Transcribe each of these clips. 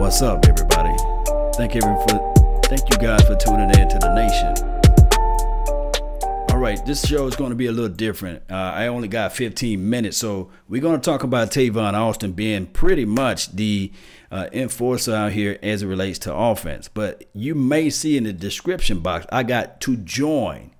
What's up, everybody? Thank you guys for tuning in to the nation. All right, this show is going to be a little different. I only got 15 minutes, so we're going to talk about Tavon Austin being pretty much the enforcer out here as it relates to offense. But you may see in the description box, I got to join.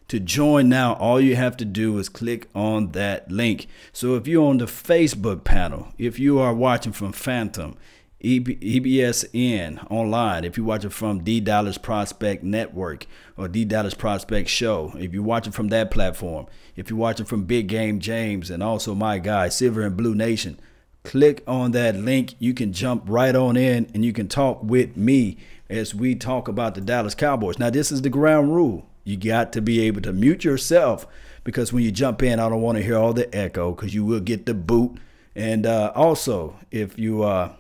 To join now, all you have to do is click on that link. So if you're on the Facebook panel, if you are watching from Phantom, EBSN online, if you're watching from D Dallas Prospect Network or D Dallas Prospect Show, if you're watching from that platform, if you're watching from Big Game James and also my guy Silver and Blue Nation, click on that link. You can jump right on in and you can talk with me as we talk about the Dallas Cowboys. Now, this is the ground rule. You got to be able to mute yourself, because when you jump in, I don't want to hear all the echo, because you will get the boot. And also, if you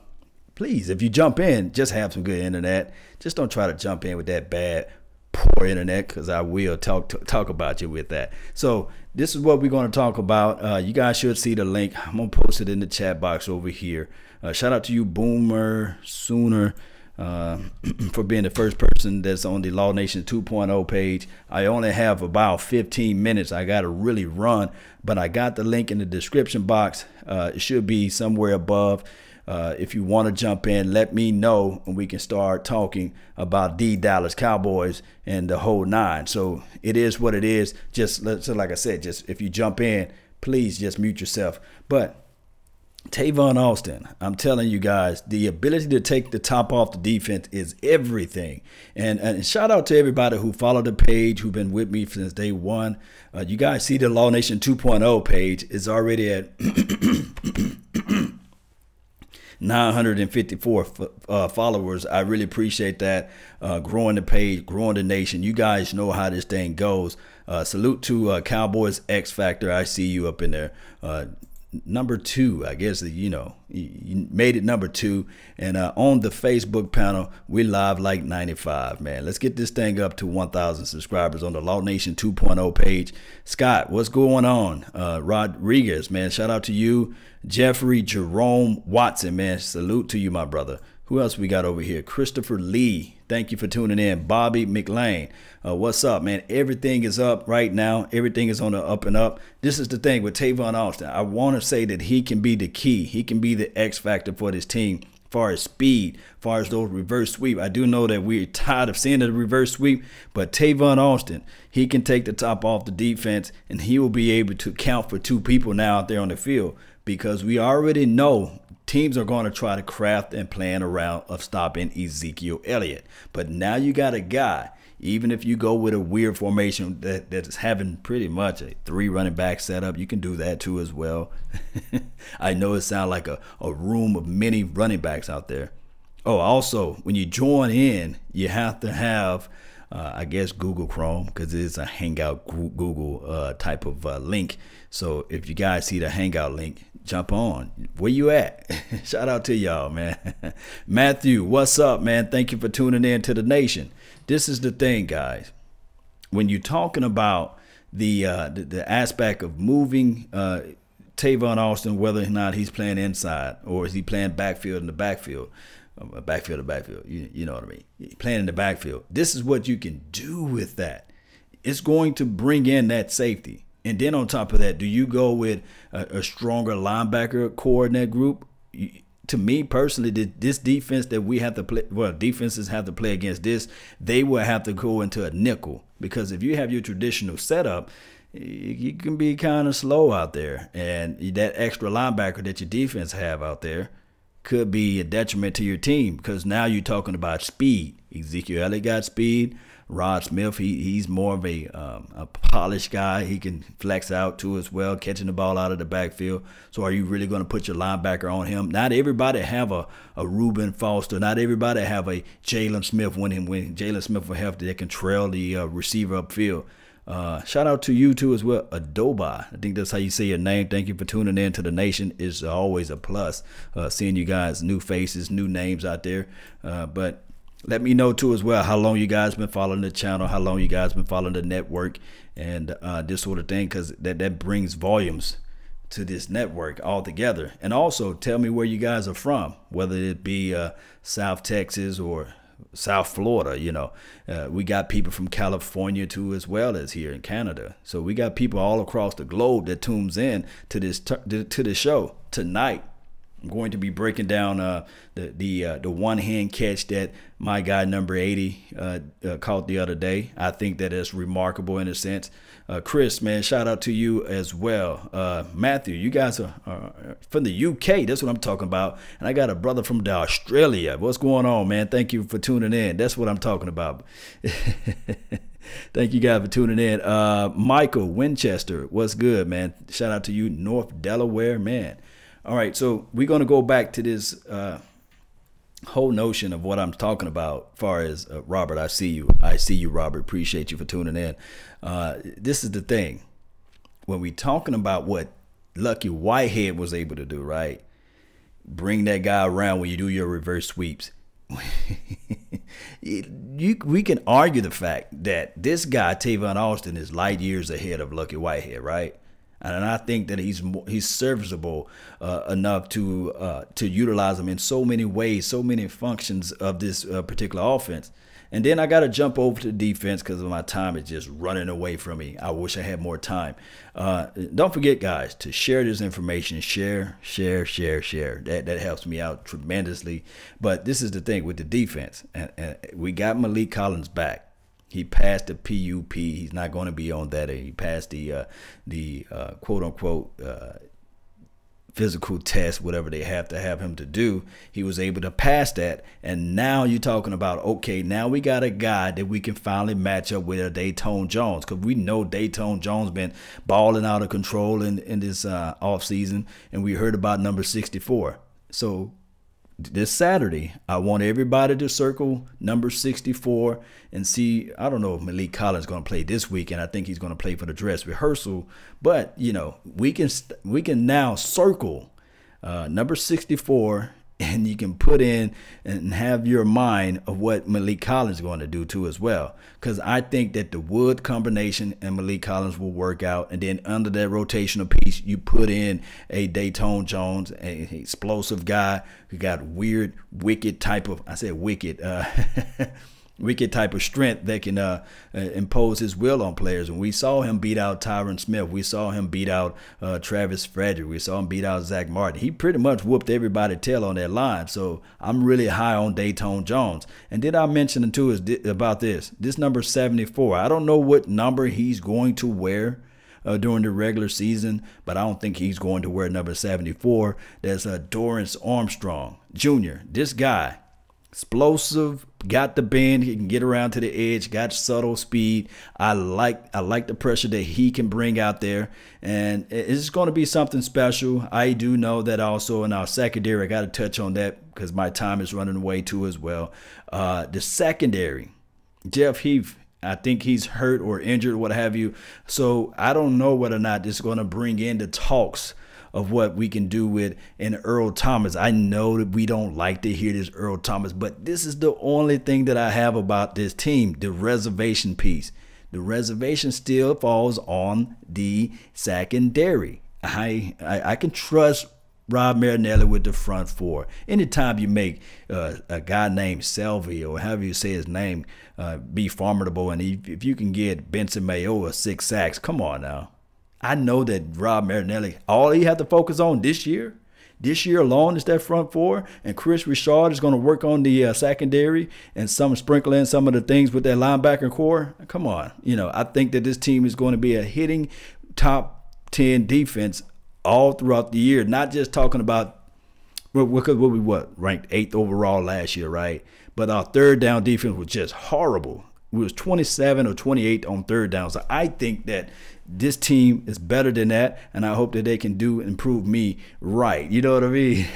please, if you jump in, just have some good internet. Just don't try to jump in with that bad, poor internet, because I will talk about you with that. So this is what we're going to talk about. You guys should see the link. I'm going to post it in the chat box over here. Shout out to you, Boomer Sooner, for being the first person that's on the Law Nation 2.0 page. I only have about 15 minutes. I got to really run, but I got the link in the description box. It should be somewhere above. If you want to jump in, let me know and we can start talking about the Dallas Cowboys and the whole nine. So it is what it is. So like I said, just if you jump in, please just mute yourself. But Tavon Austin, I'm telling you guys, the ability to take the top off the defense is everything. And shout out to everybody who followed the page, who've been with me since day one. You guys see the Law Nation 2.0 page is already at 954 followers. I really appreciate that. Growing the page, growing the nation. You guys know how this thing goes. Salute to Cowboys X Factor. I see you up in there. Number 2, I guess, you made it number 2. And on the Facebook panel, we live like 95, man. Let's get this thing up to 1,000 subscribers on the Law Nation 2.0 page. Scott, what's going on? Rodriguez, man, shout out to you. Jeffrey Jerome Watson, man, salute to you, my brother. Who else we got over here? Christopher Lee, thank you for tuning in. Bobby McLean, what's up, man? Everything is up right now. Everything is on the up and up. This is the thing with Tavon Austin. I want to say that he can be the key. He can be the X factor for this team, as far as speed, as far as those reverse sweep. I do know that we're tired of seeing the reverse sweep, but Tavon Austin, he can take the top off the defense, and he will be able to count for 2 people now out there on the field, because we already know teams are going to try to craft and plan around of stopping Ezekiel Elliott. But now you got a guy, even if you go with a weird formation that is having pretty much a 3 running back setup, you can do that too as well. I know it sounds like a room of many running backs out there. Oh, also, when you join in, you have to have, I guess, Google Chrome, because it's a Hangout Google type of link. So if you guys see the Hangout link, jump on. Where you at? Shout out to y'all, man. Matthew, what's up, man? Thank you for tuning in to the nation. This is the thing, guys. When you're talking about the aspect of moving Tavon Austin, whether or not he's playing inside or is he playing backfield in the backfield, backfield to backfield, you know what I mean? Playing in the backfield. This is what you can do with that. It's going to bring in that safety. And then on top of that, do you go with a stronger linebacker core in that group? To me personally, this defense that we have to play, well, defenses have to play against this, they will have to go into a nickel. Because if you have your traditional setup, you can be kind of slow out there. And that extra linebacker that your defense have out there could be a detriment to your team, because now you're talking about speed. Ezekiel Elliott got speed. Rod Smith, he's more of a polished guy. He can flex out too as well, catching the ball out of the backfield. So are you really going to put your linebacker on him? Not everybody have a Reuben Foster. Not everybody have a Jalen Smith when Jalen Smith will have that can trail the receiver upfield. Shout out to you too as well, Adoba. I think that's how you say your name. Thank you for tuning in to the nation. It's always a plus seeing you guys, new faces, new names out there. But let me know too as well how long you guys been following the channel, how long you guys been following the network, and this sort of thing, because that brings volumes to this network altogether. And also tell me where you guys are from, whether it be South Texas or South Florida. You know, we got people from California too, as well as here in Canada. So we got people all across the globe that tunes in to this show tonight. I'm going to be breaking down the one-hand catch that my guy number 80 caught the other day. I think that is remarkable in a sense. Chris, man, shout out to you as well. Matthew, you guys are from the UK. That's what I'm talking about. And I got a brother from Australia. What's going on, man? Thank you for tuning in. That's what I'm talking about. Thank you guys for tuning in. Michael Winchester, what's good, man? Shout out to you, North Delaware, man. All right, so we're going to go back to this whole notion of what I'm talking about as far as Robert. I see you. I see you, Robert. Appreciate you for tuning in. This is the thing. When we're talking about what Lucky Whitehead was able to do, right? Bring that guy around when you do your reverse sweeps. We can argue the fact that this guy, Tavon Austin, is light years ahead of Lucky Whitehead, right? And I think that he's serviceable enough to utilize him in so many ways, so many functions of this particular offense. And then I got to jump over to defense because my time is just running away from me. I wish I had more time. Don't forget, guys, to share this information. Share. That helps me out tremendously. But this is the thing with the defense. And we got Malik Collins back. He passed the PUP. He's not going to be on that. He passed the quote unquote physical test, whatever they have to have him to do. He was able to pass that. And now you're talking about, okay, now we got a guy that we can finally match up with a Dayton Jones, because we know Dayton Jones been balling out of control in this offseason. And we heard about number 64. So this Saturday, I want everybody to circle number 64 and see. I don't know if Malik Collins is going to play this weekend. I think he's going to play for the dress rehearsal. But, you know, we can now circle number 64, and you can put in and have your mind of what Malik Collins is going to do too as well. Because I think that the Wood combination and Malik Collins will work out. And then under that rotational piece, you put in a Dayton Jones, an explosive guy who got weird, wicked type of, I said wicked, wicked type of strength that can impose his will on players. And we saw him beat out Tyron Smith. We saw him beat out Travis Frederick. We saw him beat out Zach Martin. He pretty much whooped everybody's tail on that line. So I'm really high on Dayton Jones. And did I mention too about this number 74? I don't know what number he's going to wear during the regular season, but I don't think he's going to wear number 74. There's Dorrance Armstrong Jr. This guy, explosive, got the bend, he can get around to the edge, got subtle speed. I like the pressure that he can bring out there, and it's going to be something special. I do know that also in our secondary, I got to touch on that because my time is running away too as well. The secondary, Jeff Heath, I think he's hurt or injured, what have you. So I don't know whether or not this is going to bring in the talks of what we can do with an Earl Thomas. I know that we don't like to hear this Earl Thomas, but this is the only thing that I have about this team, the reservation piece. The reservation still falls on the secondary. I can trust Rob Marinelli with the front four. Anytime you make a guy named Selvey, or however you say his name, be formidable, and if you can get Benson Mayo or 6 sacks, come on now. I know that Rob Marinelli, all he had to focus on this year alone is that front four, and Chris Richard is going to work on the secondary and sprinkle in some of the things with that linebacker core. Come on. You know, I think that this team is going to be a hitting top 10 defense all throughout the year, not just talking about what we ranked 8th overall last year, right? But our third down defense was just horrible. We was 27 or 28 on third down. So I think that this team is better than that, and I hope that they can improve me right. You know what I mean?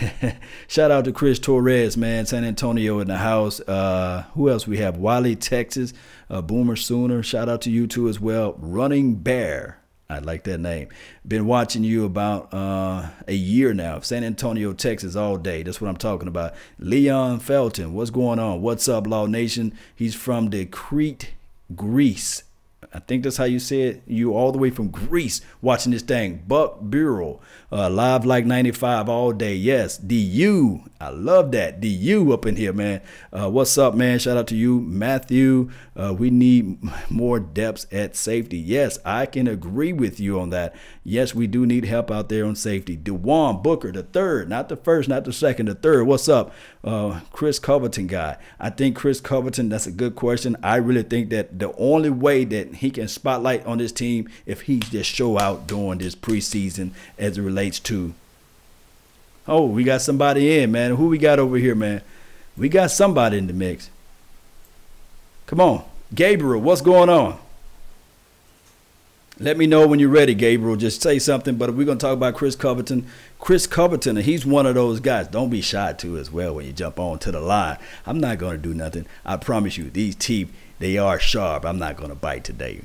Shout out to Chris Torres, man. San Antonio in the house. Who else we have? Wiley, Texas. Boomer Sooner. Shout out to you too as well. Running Bear. I like that name. Been watching you about a year now. San Antonio, Texas all day. That's what I'm talking about. Leon Felton, what's going on? What's up, Law Nation? He's from the Crete, Greece. I think that's how you say it. You all the way from Greece watching this thing. Buck Bureau, live like 95 all day. Yes, DU. I love that. DU up in here, man. What's up, man? Shout out to you, Matthew. We need more depths at safety. Yes, I can agree with you on that. Yes, we do need help out there on safety. DeJuan Booker, the third, not the first, not the second, the third. What's up? Chris Covington guy. I think Chris Covington, that's a good question. I really think that the only way that he can spotlight on this team if he just show out during this preseason as it relates to. Oh, we got somebody in, man. Who we got over here, man? We got somebody in the mix. Come on. Gabriel, what's going on? Let me know when you're ready, Gabriel. Just say something. But we're going to talk about Chris Covington. Chris Covington, he's one of those guys. Don't be shy, too, as well, when you jump on to the line. I'm not going to do nothing. I promise you, these teeth, they are sharp. I'm not going to bite today.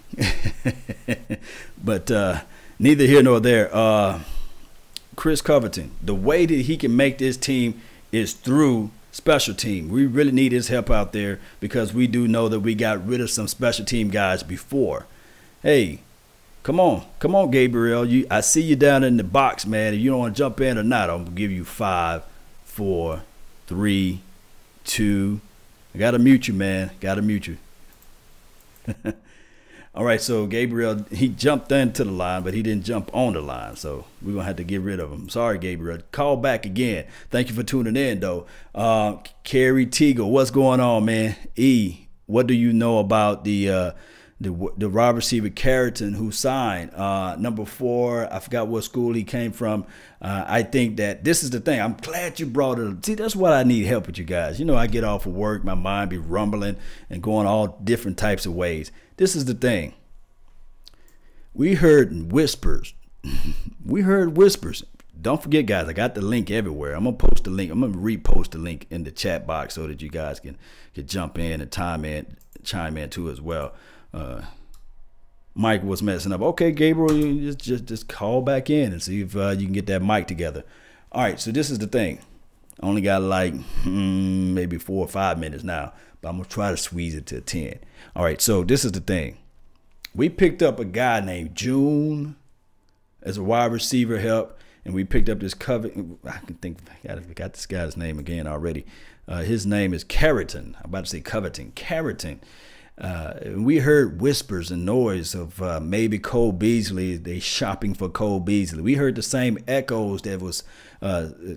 But neither here nor there. Chris Covington, the way that he can make this team is through special team. We really need his help out there because we do know that we got rid of some special team guys before. Hey, come on, Gabriel. I see you down in the box, man. If you don't want to jump in or not, I'm gonna give you 5, 4, 3, 2. I gotta mute you, man. Gotta mute you. All right, so Gabriel, he jumped into the line, but he didn't jump on the line, so we're going to have to get rid of him. Sorry, Gabriel. Call back again. Thank you for tuning in, though. Kerry Teagle, what's going on, man? E, what do you know about the wide receiver Carrington who signed? Number 4, I forgot what school he came from. I think that this is the thing. I'm glad you brought it up. See, that's what I need help with you guys. You know, I get off of work, my mind be rumbling and going all different types of ways. This is the thing. We heard whispers. We heard whispers. Don't forget, guys, I got the link everywhere. I'm going to post the link. I'm going to repost the link in the chat box so that you guys can jump in and chime in too as well. Mike was messing up. Okay, Gabriel, you just call back in and see if you can get that mic together. All right, so this is the thing. I only got like maybe 4 or 5 minutes now, but I'm going to try to squeeze it to 10. All right, so this is the thing. We picked up a guy named June as a wide receiver help, and we picked up this I can think I got this guy's name again already. His name is Carrington. I'm about to say Covington. Carrington. We heard whispers and noise of maybe Cole Beasley. They shopping for Cole Beasley. We heard the same echoes that was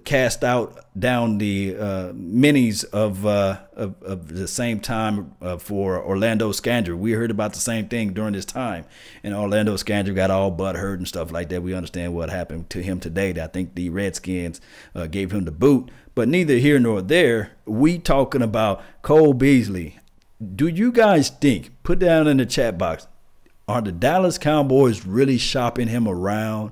cast out down the minis of the same time for Orlando Scandrick. We heard about the same thing during this time, and Orlando Scandrick got all butthurt and stuff like that. We understand what happened to him today. I think the Redskins gave him the boot, but neither here nor there. We talking about Cole Beasley. Do you guys think, put down in the chat box, are the Dallas Cowboys really shopping him around?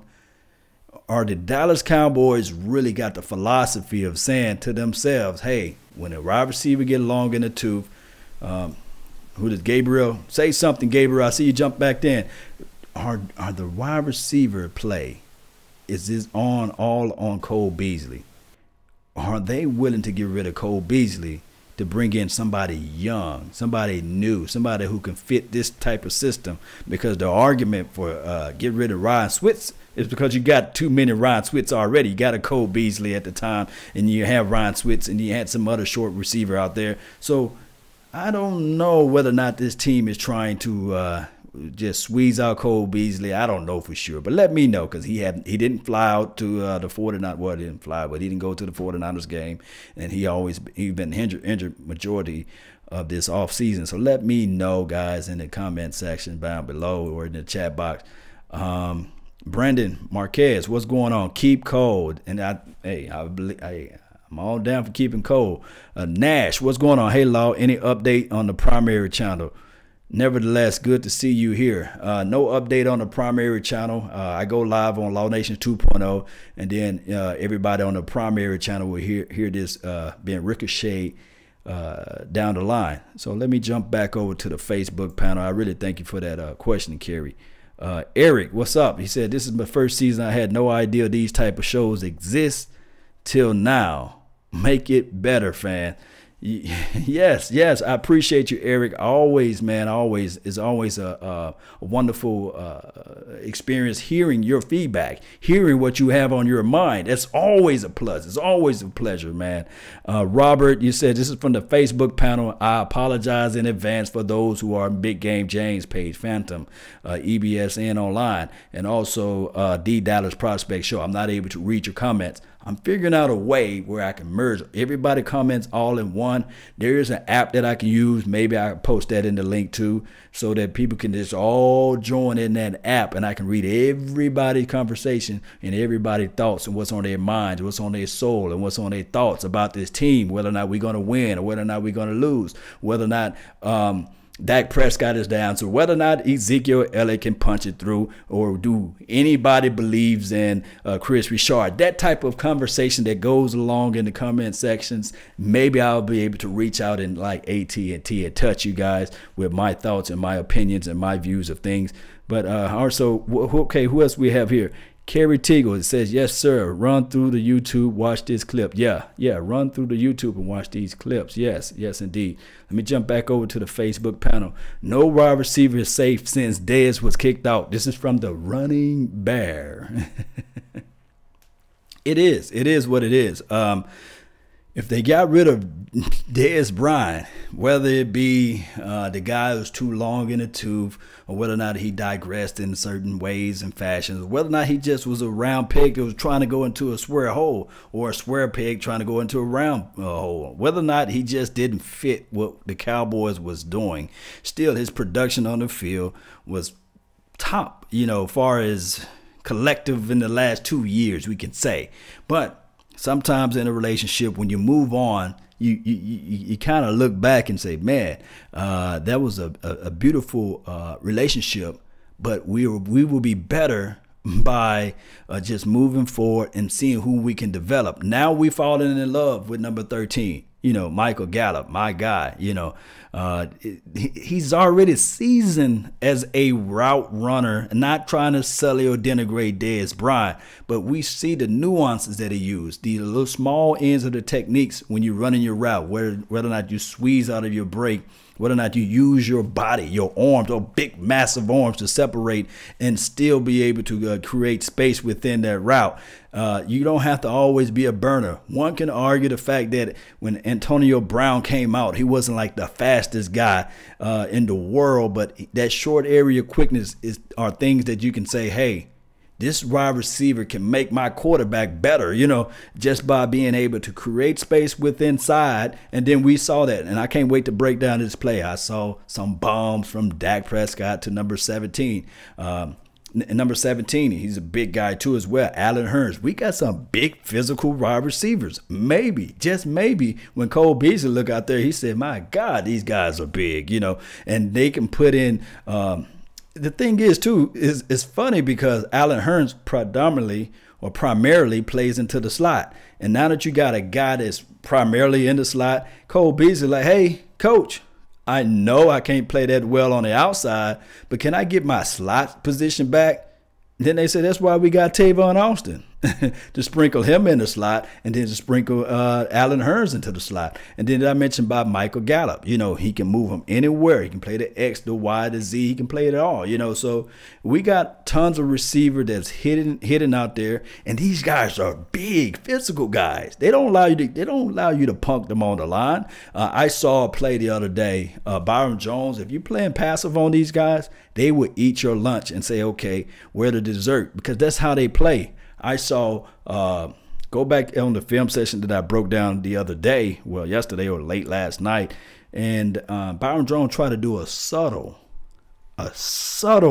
Are the Dallas Cowboys really got the philosophy of saying to themselves, hey, when a wide receiver get long in the tooth, who does Gabriel? Say something, Gabriel. I see you jump back in. Are the wide receiver play, is this all on Cole Beasley? Are they willing to get rid of Cole Beasley to bring in somebody young, somebody new, somebody who can fit this type of system? Because the argument for get rid of Ryan Switz is because you got too many Ryan Switz already. You got a Cole Beasley at the time, and you have Ryan Switz, and you had some other short receiver out there. So I don't know whether or not this team is trying to just squeeze out Cole Beasley. I don't know for sure, but let me know, because he didn't fly out to the 49ers. Well, he didn't fly, but he didn't go to the 49ers game, and he's been injured majority of this off season. So let me know, guys, in the comment section down below or in the chat box. Brandon Marquez, what's going on? Keep cold, and I'm all down for keeping cold. Nash, what's going on? Hey, Law, any update on the primary channel? Nevertheless, good to see you here. No update on the primary channel. I go live on Law Nation 2.0, and then everybody on the primary channel will hear this being ricocheted down the line. So let me jump back over to the Facebook panel. I really thank you for that question, Kerry. Eric, what's up? He said, this is my first season. I had no idea these type of shows exist till now. Make it better, fan. Yes, yes, I appreciate you, Eric. Always, man, always. It's always a wonderful experience hearing your feedback, hearing what you have on your mind. That's always a plus. It's always a pleasure, man. Robert, you said this is from the Facebook panel. I apologize in advance for those who are Big Game James page, Phantom, EBSN Online, and also D Dallas Prospect Show. I'm not able to read your comments. I'm figuring out a way where I can merge everybody comments all in one. There is an app that I can use. Maybe I post that in the link too, so that people can just all join in that app, and I can read everybody's conversation and everybody's thoughts and what's on their minds, what's on their soul, and what's on their thoughts about this team, whether or not we're going to win or whether or not we're going to lose, whether or not Dak Prescott is down, so whether or not Ezekiel Elliott can punch it through, or do anybody believes in Chris Richard. That type of conversation that goes along in the comment sections, maybe I'll be able to reach out and like AT&T and touch you guys with my thoughts and my opinions and my views of things. But also, okay, who else we have here? Kerry Teagle, it says, yes, sir. Run through the YouTube, watch this clip. Yeah, run through the YouTube and watch these clips. Yes, indeed. Let me jump back over to the Facebook panel. No wide receiver is safe since Dez was kicked out. This is from the Running Bear. It is what it is. If they got rid of Dez Bryant, whether it be the guy who's too long in the tooth, or whether or not he digressed in certain ways and fashions, or whether or not he just was a round peg that was trying to go into a square hole, or a square peg trying to go into a round hole, whether or not he just didn't fit what the Cowboys was doing, still his production on the field was top, far as collective in the last 2 years, we can say. But sometimes in a relationship, when you move on, you kind of look back and say, man, that was a beautiful relationship, but we will be better by just moving forward and seeing who we can develop. Now we've fallen in love with number 13. Michael Gallup, my guy, he's already seasoned as a route runner, not trying to sully or denigrate Dez Bryant, but we see the nuances that he used, the little small ends of the techniques when you're running your route, whether or not you squeeze out of your break, whether or not you use your body, your arms, or big, massive arms to separate and still be able to create space within that route. You don't have to always be a burner. One can argue the fact that when Antonio Brown came out, he wasn't like the fastest guy in the world, but that short area quickness are things that you can say, hey, this wide receiver can make my quarterback better, just by being able to create space with inside. And then we saw that. And I can't wait to break down this play. I saw some bombs from Dak Prescott to number 17. Number 17, he's a big guy too as well. Allen Hurns. We got some big physical wide receivers. Maybe, just maybe, when Cole Beasley looked out there, he said, my God, these guys are big, and they can put in the thing is, too, it's funny because Allen Hurns primarily plays into the slot. And now that you got a guy that's primarily in the slot, Cole Beasley like, hey, coach, I know I can't play that well on the outside, but can I get my slot position back? Then they said that's why we got Tavon Austin to sprinkle him in the slot, and then to sprinkle Allen Hurns into the slot. And then I mentioned about Michael Gallup. He can move him anywhere. He can play the X, the Y, the Z. He can play it all. So we got tons of receiver that's hitting out there, and these guys are big, physical guys. They don't allow you to punk them on the line. I saw a play the other day. Byron Jones. If you're playing passive on these guys, they will eat your lunch and say, okay, where the dessert? Because that's how they play. I saw, go back on the film session that I broke down the other day, well, yesterday or late last night, and Byron Jones tried to do a subtle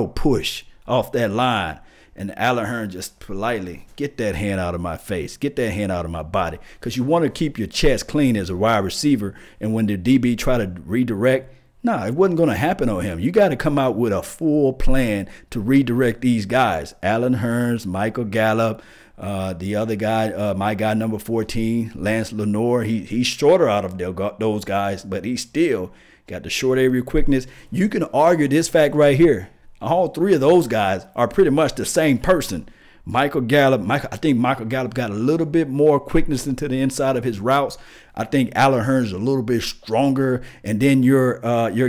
push off that line, and Allen Hurns just politely, get that hand out of my face, get that hand out of my body, because you want to keep your chest clean as a wide receiver, and when the DB try to redirect, no, it wasn't going to happen on him. You got to come out with a full plan to redirect these guys. Allen Hurns, Michael Gallup, the other guy, my guy number 14, Lance Lenore. He's shorter out of those guys, but he still got the short area quickness. You can argue this fact right here. All three of those guys are pretty much the same person, I think Michael Gallup got a little bit more quickness into the inside of his routes. I think Allen Hurns is a little bit stronger. And then your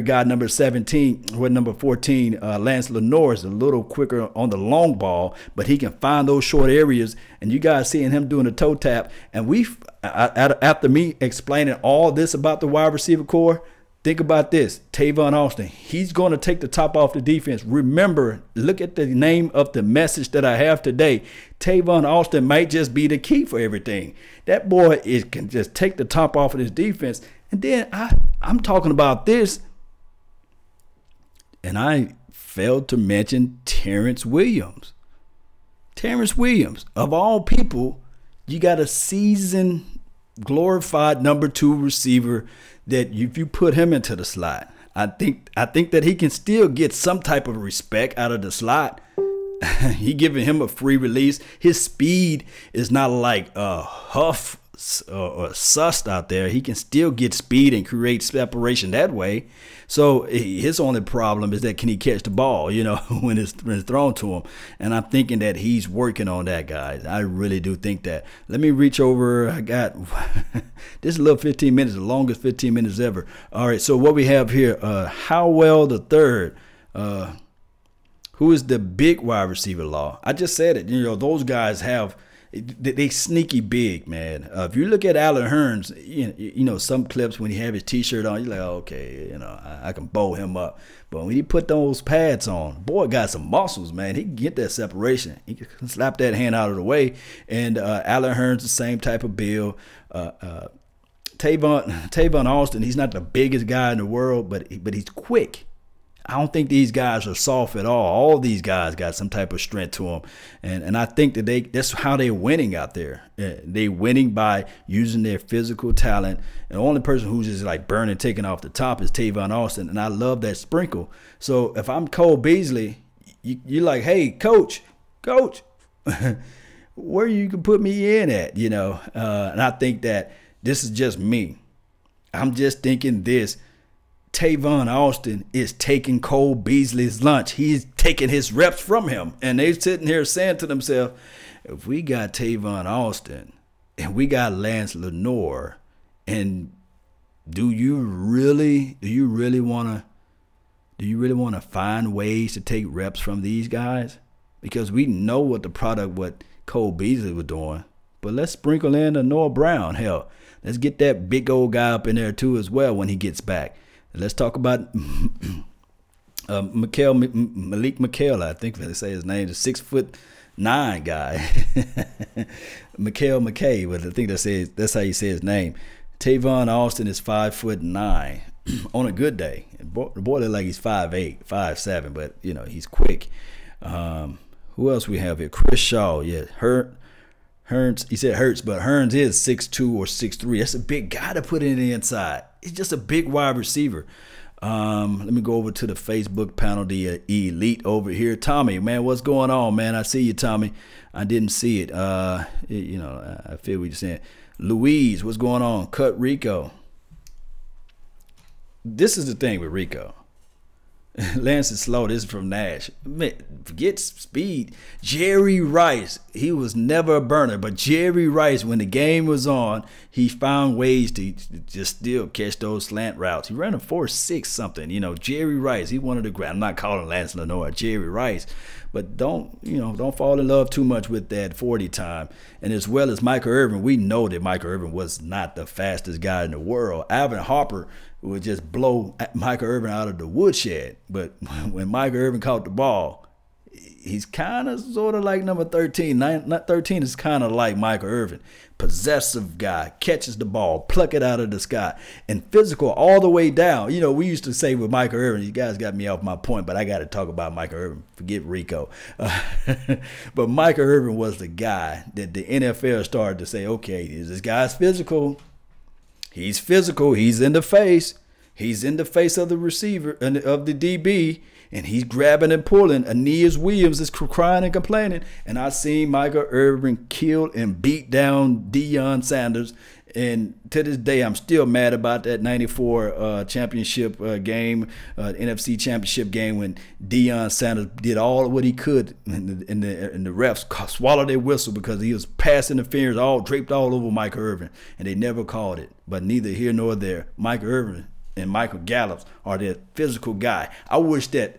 guy number 17, with number 14, Lance Lenore is a little quicker on the long ball, but he can find those short areas. And you guys seeing him doing a toe tap. And after me explaining all this about the wide receiver core, think about this. Tavon Austin, he's going to take the top off the defense. Remember, look at the name of the message that I have today. Tavon Austin might just be the key for everything. That boy can just take the top off of his defense. And then I'm talking about this, and I failed to mention Terrence Williams. Terrence Williams, of all people, you got a seasoned, glorified number 2 receiver that if you put him into the slot, I think that he can still get some type of respect out of the slot. He giving him a free release. His speed is not like Huff or sussed out there. He can still get speed and create separation that way. So his only problem is that can he catch the ball, when it's thrown to him. And I'm thinking that he's working on that, guys. I really do think that. Let me reach over. I got this little 15 minutes, the longest 15 minutes ever. All right, so what we have here, Howell the third. Who is the big wide receiver law? I just said it. Those guys they sneaky big, man. If you look at Allen Hurns, some clips when he have his T-shirt on, you're like, oh, okay, I can bow him up. But when he put those pads on, boy got some muscles, man. He can get that separation. He can slap that hand out of the way. And Allen Hurns, the same type of build. Tavon Austin, he's not the biggest guy in the world, but he's quick. I don't think these guys are soft at all. All these guys got some type of strength to them. And I think that that's how they're winning out there. They're winning by using their physical talent. And the only person who's just like burning, taking off the top is Tavon Austin. And I love that sprinkle. So if I'm Cole Beasley, you're like, hey, coach, where you can put me in at, And I think that this is just me. I'm just thinking this. Tavon Austin is taking Cole Beasley's lunch. He's taking his reps from him. And they're sitting here saying to themselves, if we got Tavon Austin and we got Lance Lenore, and do you really want to find ways to take reps from these guys? Because we know what Cole Beasley was doing. But let's sprinkle in a Noah Brown. Hell, let's get that big old guy up in there too as well when he gets back. Let's talk about Malik McHale. I think they say his name is 6'9" guy. Mikael McKay, but I think that's how you say his name. Tavon Austin is 5'9" on a good day. The boy looks like he's 5'8", 5'7", but he's quick. Who else we have here? Chris Shaw, yeah. Hurns, he said Hurts, but Hurns is 6'2" or 6'3". That's a big guy to put in the inside. He's just a big wide receiver. Let me go over to the Facebook panel, the elite over here. Tommy, man, what's going on, man? I see you, Tommy. I didn't see it. I feel what you're saying. Louise, what's going on? Cut Rico. This is the thing with Rico. Lance is slow. This is from Nash. Man, forget speed. Jerry Rice, he was never a burner, but Jerry Rice, when the game was on, he found ways to just still catch those slant routes. He ran a 4.6 something. Jerry Rice, he wanted to grab. I'm not calling Lance Lenore Jerry Rice, but don't fall in love too much with that 40 time. And as well as Michael Irvin, we know that Michael Irvin was not the fastest guy in the world. Alvin Harper would just blow Michael Irvin out of the woodshed. But when Michael Irvin caught the ball, he's kind of sort of like number 13. Not 13 is kind of like Michael Irvin. Possessive guy, catches the ball, pluck it out of the sky, and physical all the way down. We used to say with Michael Irvin, you guys got me off my point, but I got to talk about Michael Irvin. Forget Rico. But Michael Irvin was the guy that the NFL started to say, okay, this guy's physical. He's physical. He's in the face. He's in the face of the receiver and of the DB, and he's grabbing and pulling. Aeneas Williams is crying and complaining. And I seen Michael Irvin kill and beat down Deion Sanders And to this day, I'm still mad about that '94 championship game, NFC championship game, when Deion Sanders did all of what he could, and the refs swallowed their whistle because he was pass interference all draped all over Mike Irvin, and they never called it. But neither here nor there. Mike Irvin and Michael Gallup are that physical guy. I wish that,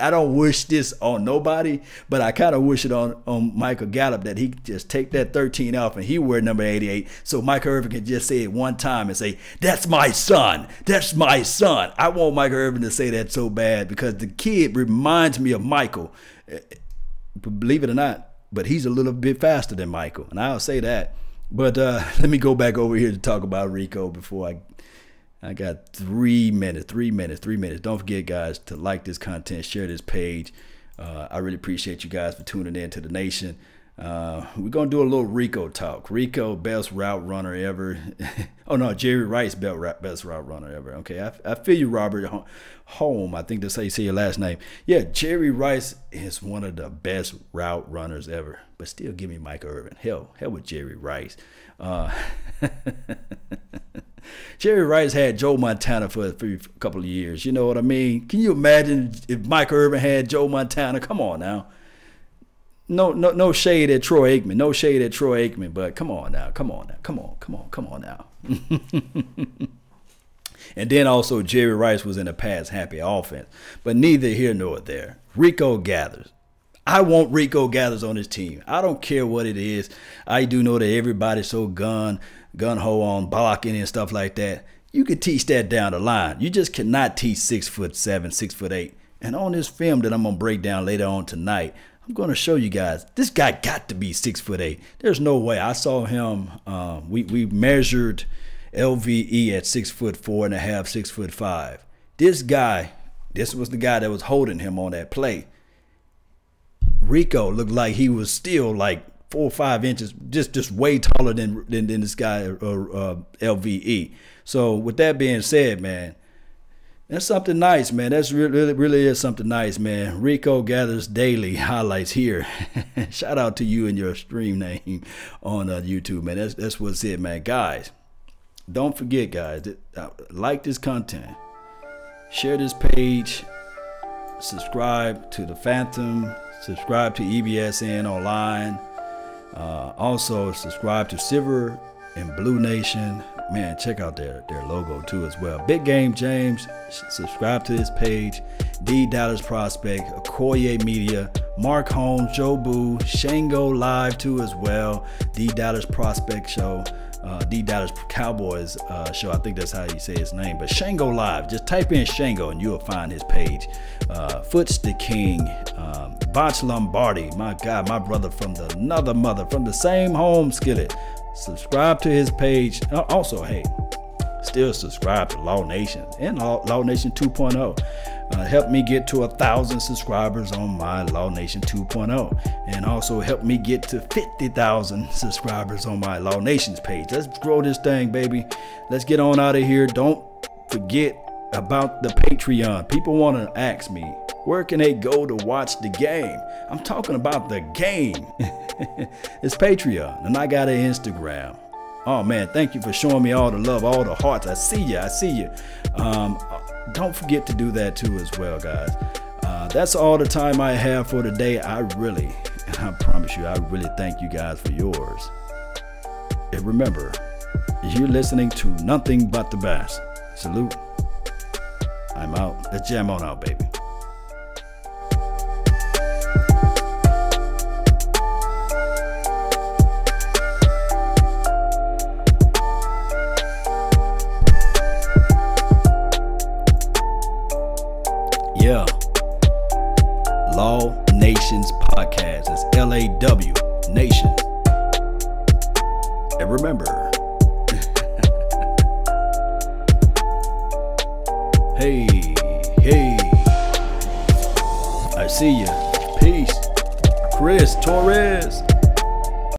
I don't wish this on nobody, but I kind of wish it on Michael Gallup, that he could just take that 13 off and he wear number 88, so Mike Irvin can just say it one time and say, "That's my son, that's my son." I want Mike Irvin to say that so bad, because the kid reminds me of Michael, believe it or not, but he's a little bit faster than Michael, and I'll say that. But let me go back over here to talk about Rico before I got 3 minutes. Don't forget, guys, to like this content, share this page. I really appreciate you guys for tuning in to the nation. We're going to do a little Rico talk. Rico, best route runner ever. Oh, no, Jerry Rice, best route runner ever. Okay, I feel you, Robert Home. I think that's how you say your last name. Yeah, Jerry Rice is one of the best route runners ever. But still, give me Mike Irvin. Hell with Jerry Rice. Jerry Rice had Joe Montana for a couple of years. You know what I mean? Can you imagine if Mike Irvin had Joe Montana? Come on now. No shade at Troy Aikman. No shade at Troy Aikman, but come on now. Come on now. And then also Jerry Rice was in a pass happy offense. But neither here nor there. Rico Gathers. I want Rico Gathers on his team. I don't care what it is. I do know that everybody's so gun-ho on blocking and stuff like that. You could teach that down the line. You just cannot teach 6'7", 6'8". And on this film that I'm going to break down later on tonight, I'm going to show you guys, this guy got to be 6'8". There's no way. I saw him, we measured LVE at 6'4.5", 6'5". This guy, this was the guy that was holding him on that play. Rico looked like he was still like 4 or 5 inches, just way taller than this guy, LVE. So with that being said, man, that's something nice, man. That's really is something nice, man. Rico Gathers Daily highlights here. Shout out to you and your stream name on YouTube, man. That's what's it, man. Guys, don't forget, guys, like this content, share this page, subscribe to the Phantom, subscribe to EBSN Online. Also, subscribe to Silver and Blue Nation. Man, check out their logo too as well. Big Game James, subscribe to this page. D Dallas Prospect, Okoye Media, Mark Holmes, Joe Boo, Shango Live too as well. D Dallas Prospect Show, D Dallas Cowboys show. I think that's how you say his name. But Shango Live, just type in Shango and you'll find his page. Foots the King, Botch Lombardi, my God, my brother from another mother, from the same home skillet. Subscribe to his page. Also, hey, still subscribe to Law Nation and Law Nation 2.0. Help me get to 1,000 subscribers on my Law Nation 2.0. And also help me get to 50,000 subscribers on my Law Nation's page. Let's grow this thing, baby. Let's get on out of here. Don't forget about the Patreon. People want to ask me, where can they go to watch the game? I'm talking about the game. It's Patreon, and I got an Instagram. Oh man, thank you for showing me all the love, all the hearts. I see you. Don't forget to do that too as well, guys. That's all the time I have for today. I promise you, I really thank you guys for yours. And remember, you're listening to nothing but the best. Salute. I'm out. Let's jam on out, baby. Yeah. Law Nations Podcast. It's LAW Nation. And remember, hey, I see ya. Peace. Chris Torres.